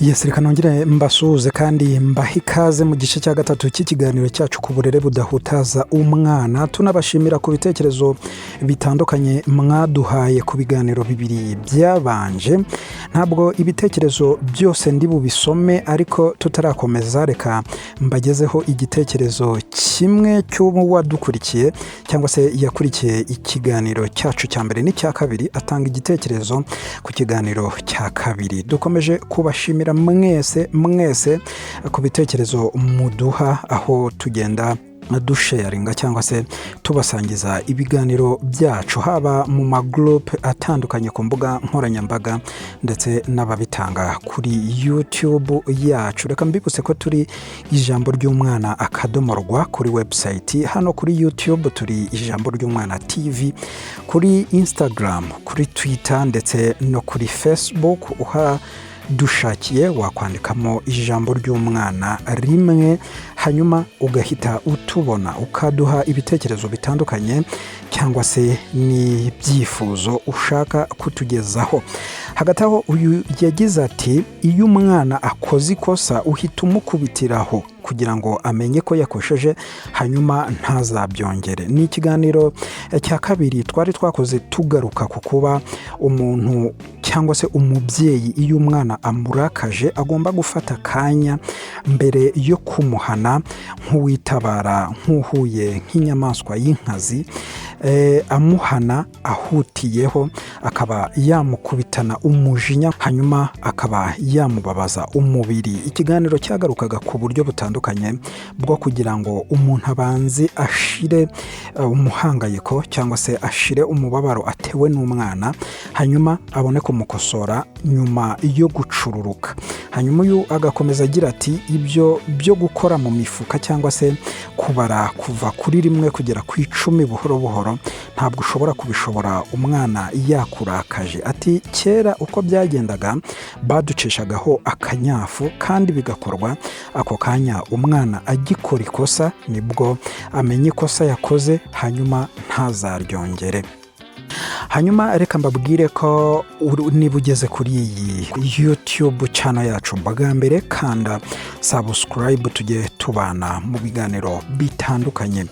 Yes, reka nongere mbasuhuze kandi mbahe ikaze mu gice cya gatatu cy'ikiganiro cyacu ku burere budahutaza umwana. Tunabashimira ku bitekerezo bitandukanye mwaduhaye ku biganiro bibiri byabanje. Ntabwo ibitekerezo byose ndi bubisome, ariko tutarakomeza reka mbagezeho igitekerezo kimwe cy'uwadukurikiye cyangwa se yakurikiye ikiganiro cyacu cya mbere n'icya kabiri, atanga igitekerezo ku kiganiro cya kabiri. Dukomeje kubashimira mwese ku bitekerezo muduha aho tugenda dusharinga cyangwa se tubasangiza ibiganiro byacu, haba mu magroupe atandukanye ku mbuga nkoranyambaga ndetse n'ababitanga kuri YouTube yacu. Reka mbibutse ko turi Ijambo ry'Umwana akadomorwa kuri website, hano kuri YouTube turi Ijambo ry'Umwana TV, kuri Instagram, kuri Twitter ndetse no kuri Facebook. Dushakiye wakwandikamo Ijambo ry'Umwana rimwe, hanyuma ugahita utubona ukaduha ibitekerezo bitandukanye cyangwa se n'ibyifuzo ushaka kutugezaho. Hagati aho uyu yagize ati, iyo umwana akoze ikosa uhita umukubitiraho kugira ngo amenye ko yakosheje hanyuma ntazabyongere. Ni ikiganiro cya kabiri twari twakoze tugaruka ku kuba umuntu cyangwa se umubyeyi iyo umwana amurakaje agomba gufata akanya mbere yo kumuhana nk'uwitabara, nk'uhuye nk'inyamaswa y'inkazi, amuhana ahutiyeho, akaba yamukubitana umujinya hanyuma akaba yamubabaza umubiri. Ikiganiro cyagarukaga ku buryo butandukanye bwo kugira ngo umuntu abanze ashire umuhangayiko cyangwa se ashire umubabaro atewe n'umwana, hanyuma abone kumukosora nyuma yo gucururuka. Hanyuma uyu agakomeza agira ati, ibyo byo gukora mu mifuka cyangwa se kubara kuva kuri 1 kugera ku 10 buhoro buhoro ntabwo ushobora kubishobora umwana yakurakaje. Ati kera uko byagendaga baducishagaho akanyafu kandi bigakorwa ako kanya umwana agikora ikosa nibwo amenye ikosa yakoze hanyuma ntazaryongere. Hanyuma reka mbabwire ko niba ugeze kuri iyi YouTube channel yacu bwa mbere, kanda subscribe tujye tubana mu biganiro bitandukanye.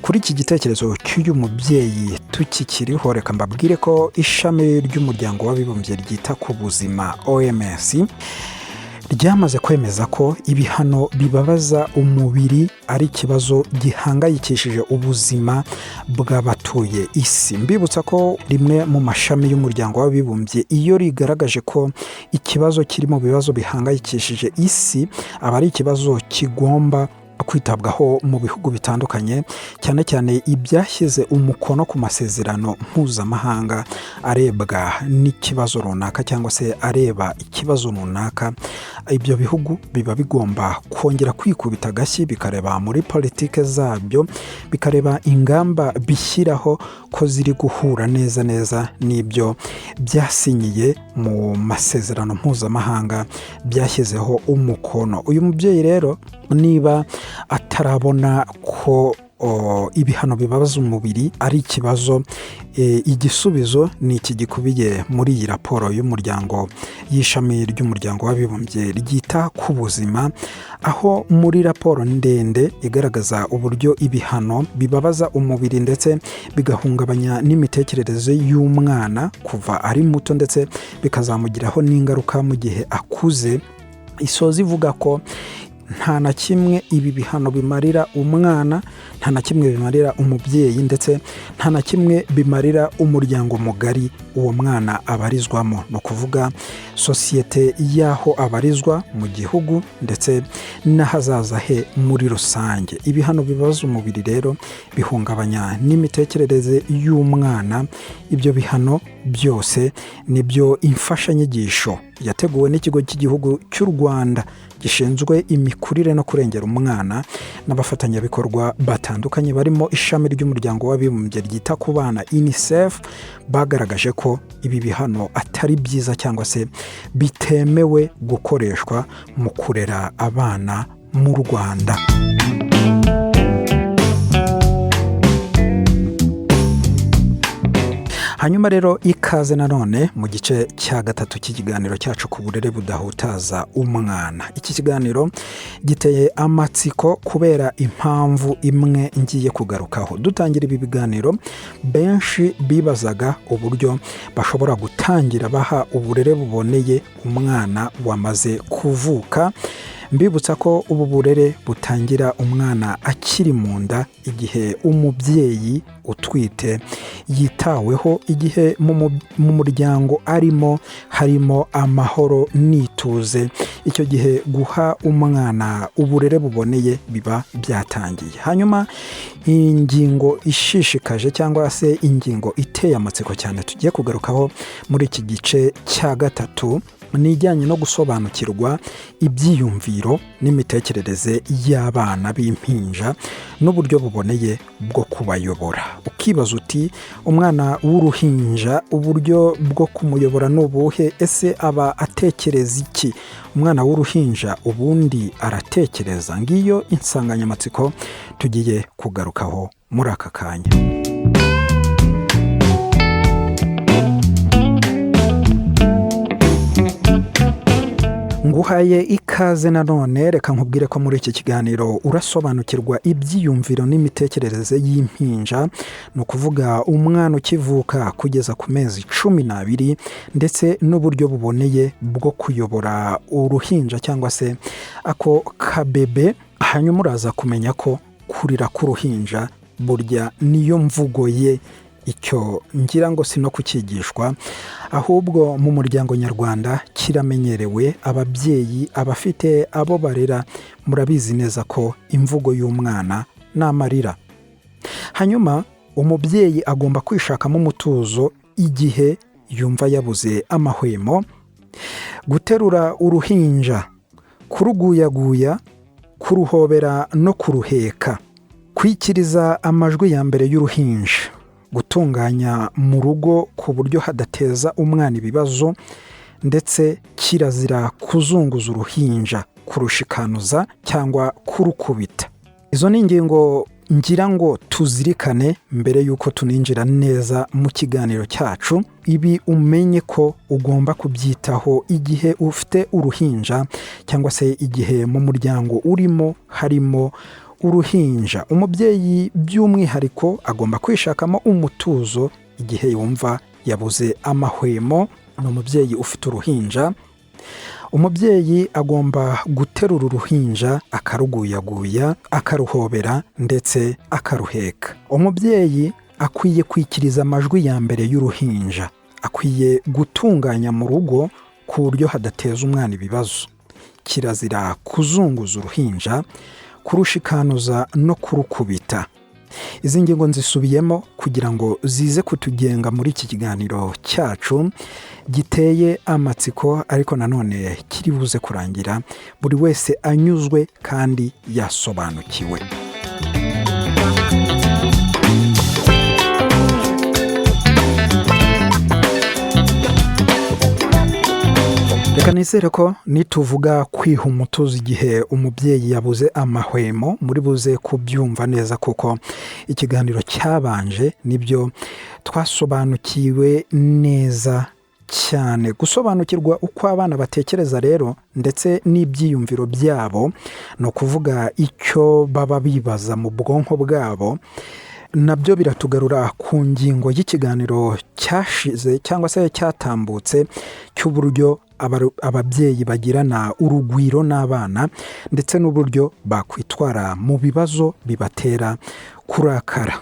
Kuri iki gitekerezo cy'uyu mubyeyi tukikiriho, reka mbabwire ko ishami ry'umuryango w'abibumbye ryita ku buzima OMS ryamaze kwemeza ko ibihano bibabaza umubiri ari ikibazo gihangayikishije ubuzima bw'abatuye isi. Mbibutsa ko rimwe mu mashami y'umuryango w'abibumbye iyo rigaragaje ko ikibazo kiri mu bibazo bihangayikishije isi, aba ari ikibazo kigomba kwitabwaho mu bihugu bitandukanye, cyane cyane ibyashyize umukono ku masezerano mpuzamahanga arebwa n'ikibazo runaka cyangwa se areba ikibazo runaka. Ibyo bihugu biba bigomba kongera kwikubita agashyi bikareba muri politike zabyo, bikareba ingamba bishyiraho ko ziri guhura neza n'ibyo byasinyiye mu masezerano mpuzamahanga byashyizeho umukono. Uyu mubyeyi rero niba atarabona ko ibihano bibabaza umubiri ari ikibazo, igisubizo ni iki gikubiye muri iyi raporo y'umuryango y'ishami ry'umuryango w'abibumbye ryita ku buzima, aho muri raporo ndende igaragaza uburyo ibihano bibabaza umubiri ndetse bigahungabanya n'imitekerereze y'umwana kuva ari muto ndetse bikazamugiraho n'ingaruka mu gihe akuze. Isoza ivuga ko nta na kimwe ibi bihano bimarira umwana, nta na kimwe bimarira umubyeyi ndetse nta na kimwe bimarira umuryango mugari uwo mwana abarizwamo, no kuvuga sosiyete y'aho abarizwa mu gihugu ndetse n'ahazaza he muri rusange. Ibihano bibabaza umubiri rero bihungabanya n'imitekerereze y'umwana. Ibyo bihano byose nibyo imfashanyigisho yateguwe n'ikigo cy'igihugu cy'u Rwanda gishinzwe imikurire no kurengera umwana n'abafatanyabikorwa batandukanye barimo ishami ry'umuryango w'abibumbye ryita ku bana UNICEF, bagaragaje ko ibi bihano atari byiza cyangwa se bitemewe gukoreshwa mu kurera abana mu Rwanda. hanyuma rero ikaze nanone mu gice cya gatatu cy'ikiganiro cyacu ku burere budahutaza umwana. Iki kiganiro giteye amatsiko kubera impamvu imwe ngiye kugarukaho. Dutangira ibi biganiro, benshi bibazaga uburyo bashobora gutangira baha uburere buboneye umwana wamaze kuvuka. Mbibutsa ko ubu burere butangira umwana akiri mu nda, igihe umubyeyi utwite yitaweho, igihe mu muryango harimo amahoro n'ituze. Icyo gihe guha umwana uburere buboneye biba byatangiye. Hanyuma ingingo ishishikaje cyangwa se ingingo iteye amatsiko cyane tugiye kugarukaho muri iki gice cya gatatu ni ijyanye no gusobanukirwa ibyiyumviro n'imitekerereze y'abana b'impinja n'uburyo buboneye bwo kubayobora. Ukibaza uti umwana w'uruhinja uburyo bwo kumuyobora n'ubuhe? Ese aba atekereza iki? Umwana w'uruhinja ubundi aratekereza? Ngiyo insanganyamatsiko tugiye kugarukaho muri aka kanya. Nguhaye ikaze nanone, reka nkubwire ko muri iki kiganiro urasobanukirwa ibyiyumviro n'imitekerereze y'impinja, ni ukuvuga umwana ukivuka kugeza ku mezi 12, ndetse n'uburyo buboneye bwo kuyobora uruhinja cyangwa se ako kabebe. Hanyuma uraza kumenya ko kurira k'uruhinja burya niyo mvugo ye. Icyo ngira ngo si no kukigishwa, ahubwo mu muryango nyarwanda kiramenyerewe. Ababyeyi, abafite abo barera, murabizi neza ko imvugo y'umwana ni amarira. Hanyuma umubyeyi agomba kwishakamo umutuzo igihe yumva yabuze amahwemo. Guterura uruhinja, kuruguyaguya, kuruhobera no kuruheka, kwikiriza amajwi ya mbere y'uruhinja, gutunganya mu rugo ku buryo hadateza umwana ibibazo, ndetse kirazira kuzunguza uruhinja, kurushikanuza cyangwa kurukubita. Izo ni ingingo ngira ngo tuzirikane mbere y'uko tuninjira neza mu kiganiro cyacu. Ibi umenye ko ugomba kubyitaho igihe ufite uruhinja cyangwa se igihe mu muryango harimo uruhinja. Umubyeyi by'umwihariko agomba kwishakamo umutuzo igihe yumva yabuze amahwemo. Ni umubyeyi ufite uruhinja. Umubyeyi agomba guterura uruhinja, akaruguyaguya, akaruhobera ndetse akaruheka. Umubyeyi akwiye kwikiriza amajwi ya mbere y'uruhinja, akwiye gutunganya mu rugo ku buryo hadateza umwana ibibazo. Kirazira kuzunguza uruhinja, kurushikanuza no kurukubita. Izi ngingo nzisubiyemo kugira ngo zize kutugenga muri iki kiganiro cyacu giteye amatsiko, ariko nanone kiri buze kurangira buri wese anyuzwe kandi yasobanukiwe. Reka nizere ko nituvuga kwiha umutuzo igihe umubyeyi yabuze amahwemo muri buze kubyumva neza, kuko ikiganiro cyabanje nibyo twasobanukiwe neza cyane. Gusobanukirwa uko abana batekereza rero ndetse n'ibyiyumviro byabo, ni ukuvuga icyo baba bibaza mu bwonko bwabo, nabyo biratugarura ku ngingo y'ikiganiro cyashize cyangwa se cyatambutse cy'uburyo ababyeyi bagirana urugwiro n'abana, ndetse n'uburyo bakwitwara mu bibazo bibatera kurakara.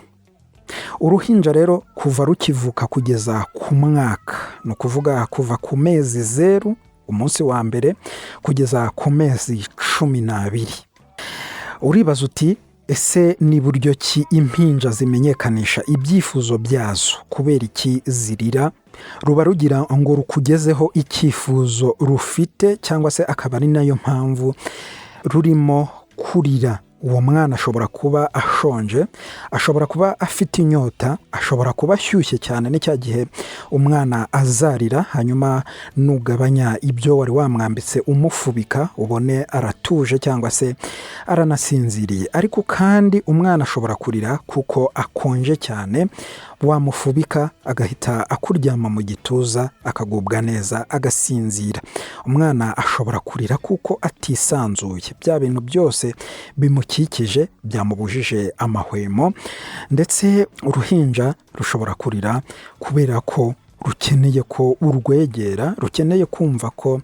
Uruhinja rero kuva rukivuka kugeza ku mwaka, ni ukuvuga kuva ku mezi 0, umunsi wa mbere, kugeza ku mezi 12. Uribaza uti ese ni buryo ki impinja zimenyekanisha ibyifuzo byazo? Kubera iki zirira? Ruba rugira ngo rukugezeho icyifuzo rufite, cyangwa se akaba ari nayo mpamvu rurimo kurira. Uwo mwana ashobora kuba ashonje, ashobora kuba afite inyota, ashobora kuba ashyushye cyane. Ni cya gihe umwana azarira, hanyuma nugabanya ibyo wari wamwambitse umufubika, ubone aratuje cyangwa se aranasinziriye. Ariko kandi umwana ashobora kurira kuko akonje cyane, wamufubika agahita akuryama mu gituza akagubwa neza agasinzira. Umwana ashobora kurira kuko atisanzuye, bya bintu byose bimukikije byamubujije amahwemo, ndetse uruhinja rushobora kurira kubera ko rukeneye ko urwegera, rukeneye kumva ko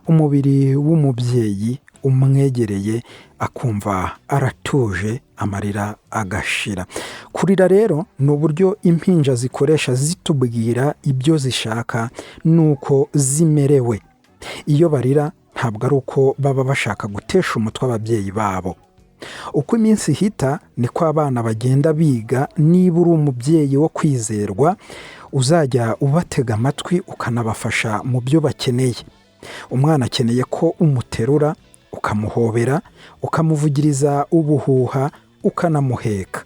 umubiri w'umubyeyi umwegereye akumva aratuje, amarira agashira. Kurira rero ni uburyo impinja zikoresha zitubwira ibyo zishaka nuko zimerewe. Iyo barira ntabwo ari uko baba bashaka gutesha umutwe ababyeyi babo. Uko iminsi ihita niko abana bagenda biga. Niba uri umubyeyi wo kwizerwa, uzajya ubatega amatwi ukanabafasha mu byo bakeneye. Umwana akeneye ko umuterura, ukamuhobera, ukamuvugiriza ubuhuha, ukanamuheka.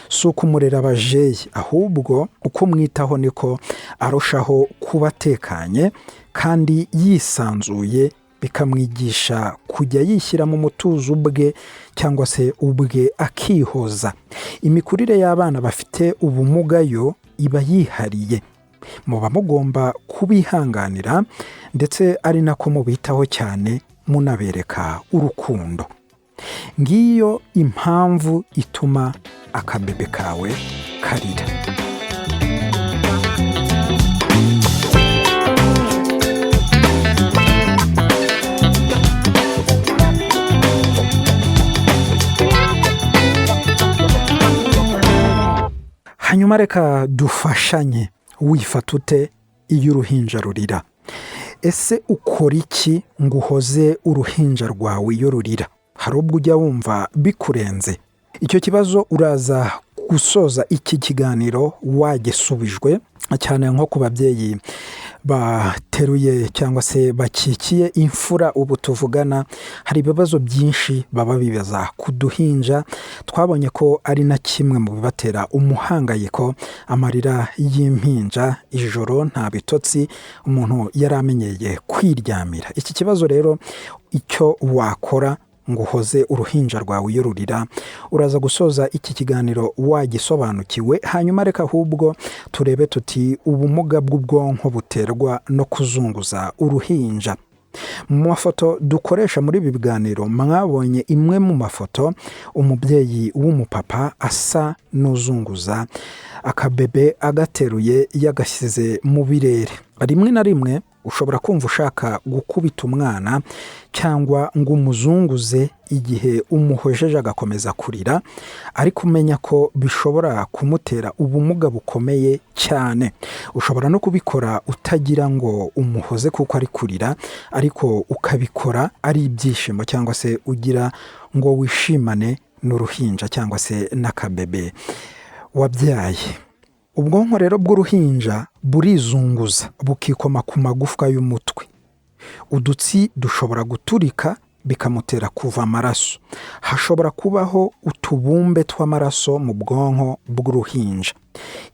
Si ukumurera abajeyi, ahubwo uko mwitaho niko arushaho kuba atekanye kandi yisanzuye, bikamwigisha kujya yishyira mu mutuzo ubwe cyangwa se ubwe akihoza. Imikurire y'abana bafite ubumuga yo iba yihariye. Muba mugomba kubihanganira ndetse ari nako mubitaho cyane, munabereka urukundo. Ngiyo impamvu ituma akabebe kawe karira. Hanyuma reka dufashanye. Wifata ute iyo uruhinja rurira? Ese ukora iki ngo uhoze uruhinja rwawe iyo rurira? Hari ubwo ujya wumva bikurenze? Icyo kibazo uraza gusoza iki kiganiro wagisubijwe, cyane nko ku babyeyi bateruye cyangwa se bakikiye imfura. Ubu tuvugana hari ibibazo byinshi baba bibaza ku duhinja. Twabonye ko ari na kimwe mu bibatera umuhangayiko, amarira y'impinja ijoro, nta bitotsi, umuntu yari amenyeye kwiryamira. Iki kibazo rero icyo wakora ngo uhoze uruhinja rwawe iyo rurira, uraza gusoza iki kiganiro wagisobanukiwe. Hanyuma reka ahubwo turebe tuti ubumuga bw'ubwonko buterwa no kuzunguza uruhinja. Mu mafoto dukoresha muri ibi biganiro mwabonye imwe mu mafoto umubyeyi w'umupapa asa n'uzunguza akabebe agateruye yagashyize mu birere. Rimwe na rimwe ushobora kumva ushaka gukubita umwana cyangwa ngo umuzunguze igihe umuhojeje agakomeza kurira, ariko umenya ko bishobora kumutera ubumuga bukomeye cyane. Ushobora no kubikora utagira ngo umuhoze kuko ari kurira, ariko ukabikora ari ibyishimo cyangwa se ugira ngo wishimane n'uruhinja cyangwa se n'akabebe wabyaye. Ubwonko rero bw'uruhinja burizunguza bukikoma ku magufwa y'umutwe. Udutsi dushobora guturika bikamutera kuva amaraso. Hashobora kubaho utubumbe tw'amaraso mu bwonko bw'uruhinja.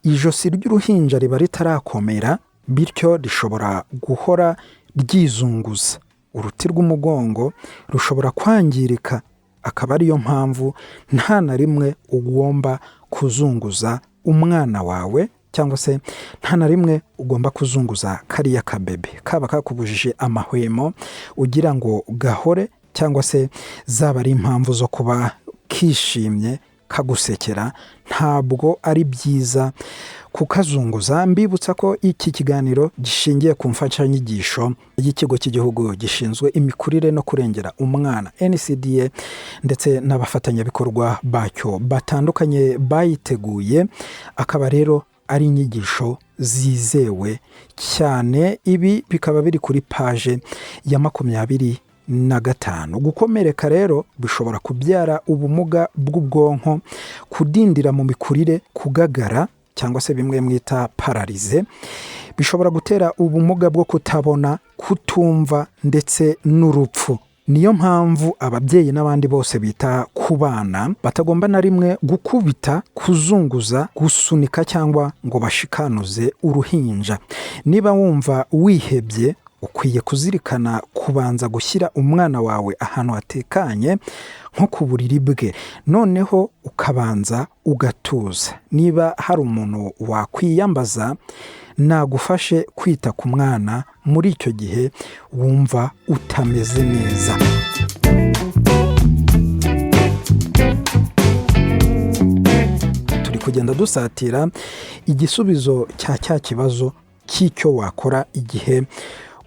Ijosi ry'uruhinja riba ritarakomera, bityo rishobora guhora ryizunguza. Uruti rw'umugongo rushobora kwangirika, akaba ariyo mpamvu nta na rimwe ugomba kuzunguza umwana wawe, cyangwa se nta na rimwe ugomba kuzunguza kariya kabebe. Kaba kakubujije amahwemo ugira ngo gahore, cyangwa se zaba ari impamvu zo kuba kishimye kagusekera, ntabwo ari byiza kukazunguza. Mbibutsa ko iki kiganiro gishingiye ku mfashanyigisho y'ikigo cy'igihugu gishinzwe imikurire no kurengera umwana NCDA, ndetse n'abafatanyabikorwa bacyo batandukanye bayiteguye. Akaba rero ari inyigisho zizewe cyane. Ibi bikaba biri kuri paje ya 25. Gukomereka rero bishobora kubyara ubumuga bw'ubwonko, kudindira mu mikurire, kugagara cyangwa se bimwe mwita pararize. Bishobora gutera ubumuga bwo kutabona, kutumva ndetse n'urupfu. Niyo mpamvu ababyeyi n'abandi bose bita ku bana batagomba na rimwe gukubita, kuzunguza, gusunika cyangwa ngo bashikanuze uruhinja. Niba wumva wihebye, ukwiye kuzirikana kubanza gushyira umwana wawe ahantu hatekanye nko ku buriri bwe, noneho ukabanza ugatuza. Niba hari umuntu wakwiyambaza, nagufashe kwita ku mwana muri icyo gihe wumva utameze neza. Turi kugenda dusatira igisubizo cya kibazo cy'icyo wakora igihe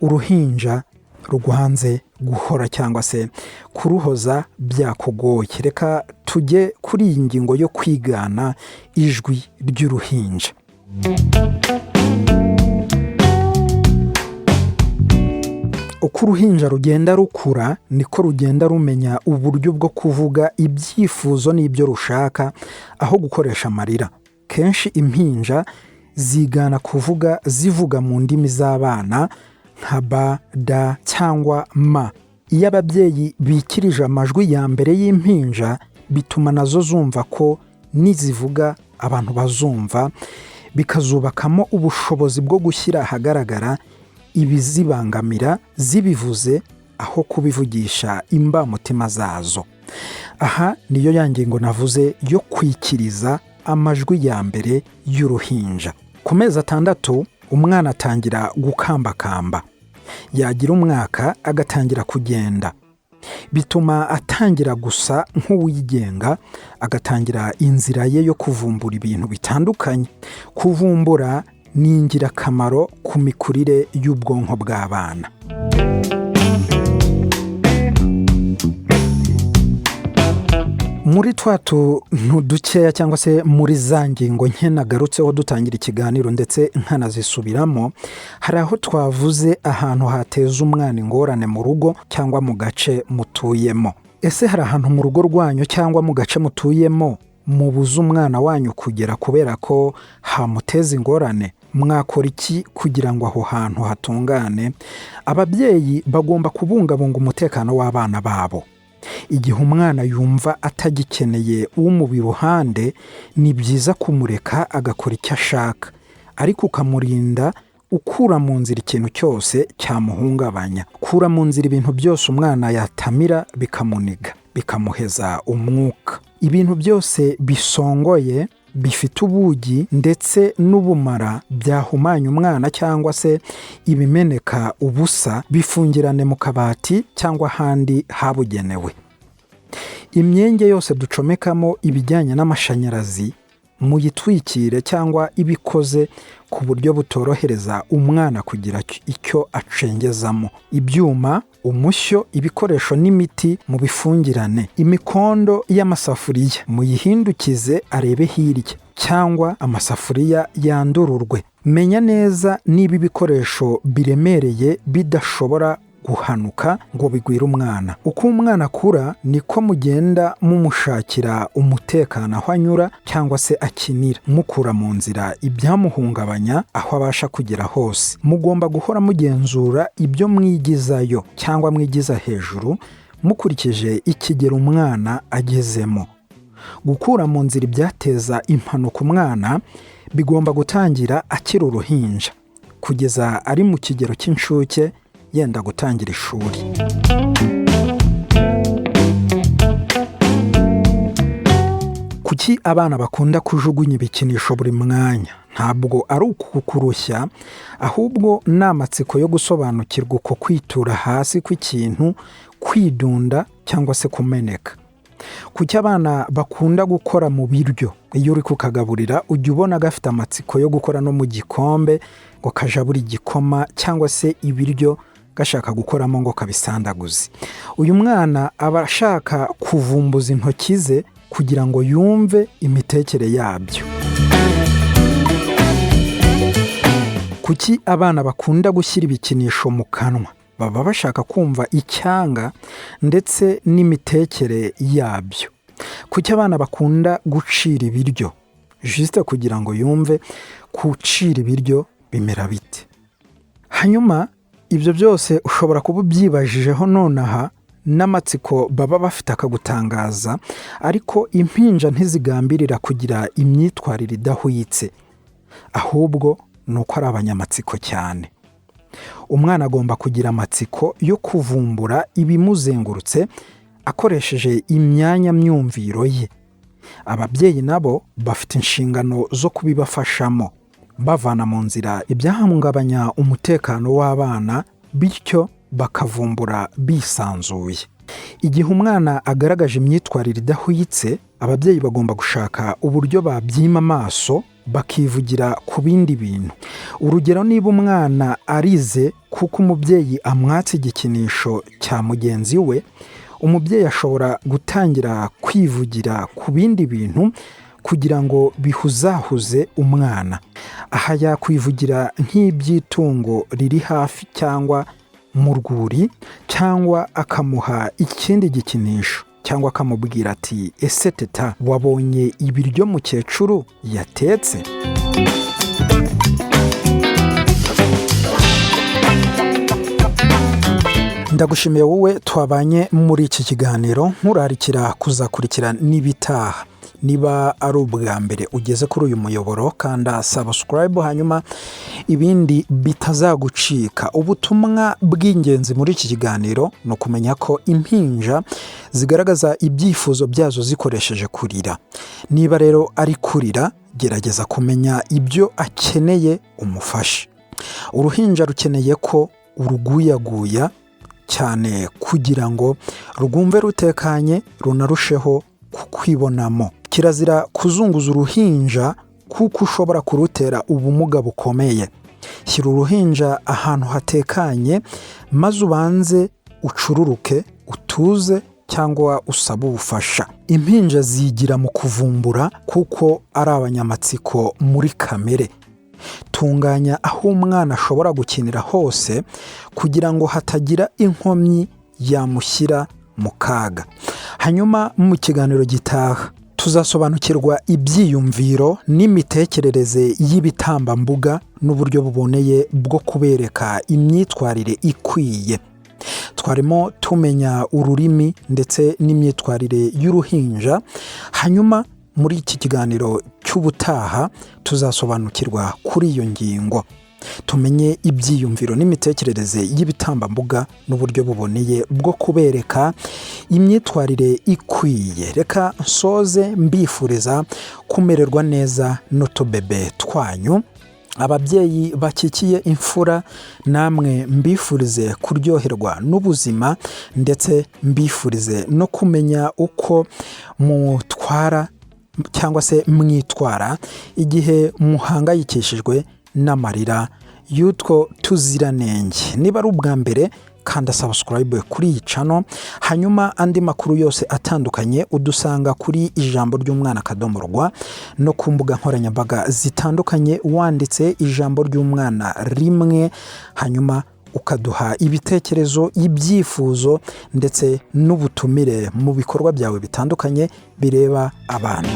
uruhinja rwanze guhora cyangwa se kuruhoza byakugoye. Reka tujye kuri iyi ngingo yo kwigana ijwi ry'uruhinja. Uko uruhinja rugenda rukura niko rugenda rumenya uburyo bwo kuvuga ibyifuzo n'ibyo rushaka aho gukoresha amarira. Kenshi impinja zigana kuvuga zivuga mu ndimi z'abana nka ba, da cyangwa ma. Iyo ababyeyi bikirije amajwi ya mbere y'impinja, bituma nazo zumva ko nizivuga abantu bazumva, bikazubakamo ubushobozi bwo gushyira ahagaragara ibizibangamira zibivuze aho kubivugisha imbamutima zazo. Aha niyo ya ngingo navuze yo kwikiriza amajwi ya mbere y'uruhinja. Ku mezi 6 umwana atangira gukambakamba, yagira umwaka agatangira kugenda. Bituma atangira gusa nk'uwigenga, agatangira inzira ye yo kuvumbura ibintu bitandukanye. Kuvumbura ni ingirakamaro ku mikurire y'ubwonko bw'abana. Muri tuntu dukeya cyangwa se muri za ngingo nke nagarutseho dutangira ikiganiro ndetse nkanazisubiramo, hari aho twavuze ahantu hateza umwana ingorane mu rugo cyangwa mu gace mutuyemo. Ese hari ahantu mu rugo rwanyu cyangwa mu gace mutuyemo mubuza umwana wanyu kugera kubera ko hamuteza ingorane? Mwakora iki kugira ngo aho hantu hatungane? Ababyeyi bagomba kubungabunga umutekano w'abana babo. Igihe umwana yumva atagikeneye umubiri iruhande, ni byiza kumureka agakora icyo ashaka, ariko ukamurinda ukura mu nzira ikintu cyose cyamuhungabanya. Kura mu nzira ibintu byose umwana yatamira bikamuniga, bikamuheza umwuka. Ibintu byose bisongoye, bifite ubugi ndetse n'ubumara byahumanya umwana cyangwa se ibimeneka ubusa, bifungirane mu kabati cyangwa ahandi habugenewe. Imyenge yose ducomekamo ibijyanye n'amashanyarazi muyitwikire cyangwa ibikoze ku buryo butorohereza umwana kugira icyo acengezamo. Ibyuma, umushyo, ibikoresho n'imiti mu bifungirane. Imikondo y'amasafuriya muyihindukize arebe hirya cyangwa amasafuriya yandururwe. Menya neza niba ibikoresho biremereye bidashobora guhanuka ngo bigwire umwana. Uko umwana akura niko mugenda mumushakira umutekano aho anyura cyangwa se akinira, mukura mu nzira ibyamuhungabanya aho abasha kugera hose. Mugomba guhora mugenzura ibyo mwigizayo cyangwa mwigiza hejuru mukurikije ikigero umwana agezemo. Gukura mu nzira ibyateza impanuka umwana bigomba gutangira akiri uruhinja kugeza ari mu kigero cy'inshuke yenda gutangira ishuri. Kuki abana bakunda kujugunya ibikinisho buri mwanya? Ntabwo ari ukukurushya, ahubwo ni amatsiko yo gusobanukirwa uko kwitura hasi kw'ikintu, kwidunda cyangwa se kumeneka. Kuki abana bakunda gukora mu biryo? Iyo uri kukagaburira ujya ubona gafite amatsiko yo gukora no mu gikombe ngo kajabura igikoma cyangwa se ibiryo gashaka gukoramo ngo kabisandaguze. Uyu mwana aba ashaka kuvumbuza intoki ze kugira ngo yumve imitekere yabyo. Kuki abana bakunda gushyira ibikinisho mu kanwa? Baba bashaka kumva icyanga ndetse n'imitekere yabyo. Kuki abana bakunda gucira ibiryo? Juste kugira ngo yumve kucira ibiryo bimera bite. Hanyuma ibyo byose ushobora kuba ubyibajijeho nonaha, n'amatsiko baba bafite akagutangaza, ariko impinja ntizigambirira kugira imyitwarire idahwitse, ahubwo ni uko ari abanyamatsiko cyane. umwana agomba kugira amatsiko yo kuvumbura ibimuzengurutse akoresheje imyanya myumviro ye. Ababyeyi nabo bafite inshingano zo kubibafashamo, bavana mu nzira ibyahungabanya umutekano w'abana, bityo bakavumbura bisanzuye. Igihe umwana agaragaje imyitwarire idahwitse, ababyeyi bagomba gushaka uburyo babyima amaso bakivugira ku bindi bintu. Urugero, niba umwana arize kuko umubyeyi amwatse igikinisho cya mugenzi we, umubyeyi ashobora gutangira kwivugira ku bindi bintu kugira ngo bihuzahuze umwana. Aha yakwivugira nk'iby'itungo riri hafi cyangwa mu rwuri, cyangwa akamuha ikindi gikinisho, cyangwa akamubwira ati ese teta wabonye ibiryo mukecuru yatetse? Ndagushimiye wowe twabanye muri iki kiganiro, nkurarikira kuzakurikira n'ibitaha. Niba ari ubwa mbere ugeze kuri uyu muyoboro, kanda subscribe hanyuma ibindi bitazagucika. Ubutumwa bw'ingenzi muri iki kiganiro ni ukumenya ko impinja zigaragaza ibyifuzo byazo zikoresheje kurira. Niba rero ari kurira, gerageza kumenya ibyo akeneye umufashe. Uruhinja rukeneye ko uruguyaguya cyane kugira ngo rwumve rutekanye, runarusheho kukwibonamo. Kirazira kuzunguza uruhinja kuko ushobora kurutera ubumuga bukomeye. Shyira uruhinja ahantu hatekanye maze ubanze ucururuke, utuze cyangwa usabe ubufasha. Impinja zigira mu kuvumbura kuko ari abanyamatsiko muri kamere. Tunganya aho umwana ashobora gukinira hose kugira ngo hatagira inkomyi yamushyira mu kaga. Hanyuma mu kiganiro gitaha tuzasobanukirwa ibyiyumviro n'imitekerereze y'ibitambambuga n'uburyo buboneye bwo kubereka imyitwarire ikwiye. Twarimo tumenya ururimi ndetse n'imyitwarire y'uruhinja. Hanyuma muri iki kiganiro cy'ubutaha tuzasobanukirwa kuri iyo ngingo, tumenye ibyiyumviro n'imitekerereze y'ibitambambuga n'uburyo buboneye bwo kubereka imyitwarire ikwiye. Reka nsoze mbifuriza kumererwa neza n'utubebe twanyu. Ababyeyi bakikiye imfura, namwe mbifurize kuryoherwa n'ubuzima, ndetse mbifurize no kumenya uko mutwara cyangwa se mwitwara igihe muhangayikishijwe n'amarira y'utwo tuziranenge. Niba ari ubwa mbere, kanda subscribe kuri iyi channel. Hanyuma andi makuru yose atandukanye udusanga kuri ijambo ry'umwana.rw no ku mbuga nkoranyambaga zitandukanye wanditse ijambo ry'umwana rimwe, hanyuma ukaduha ibitekerezo, ibyifuzo ndetse n'ubutumire mu bikorwa byawe bitandukanye bireba abantu.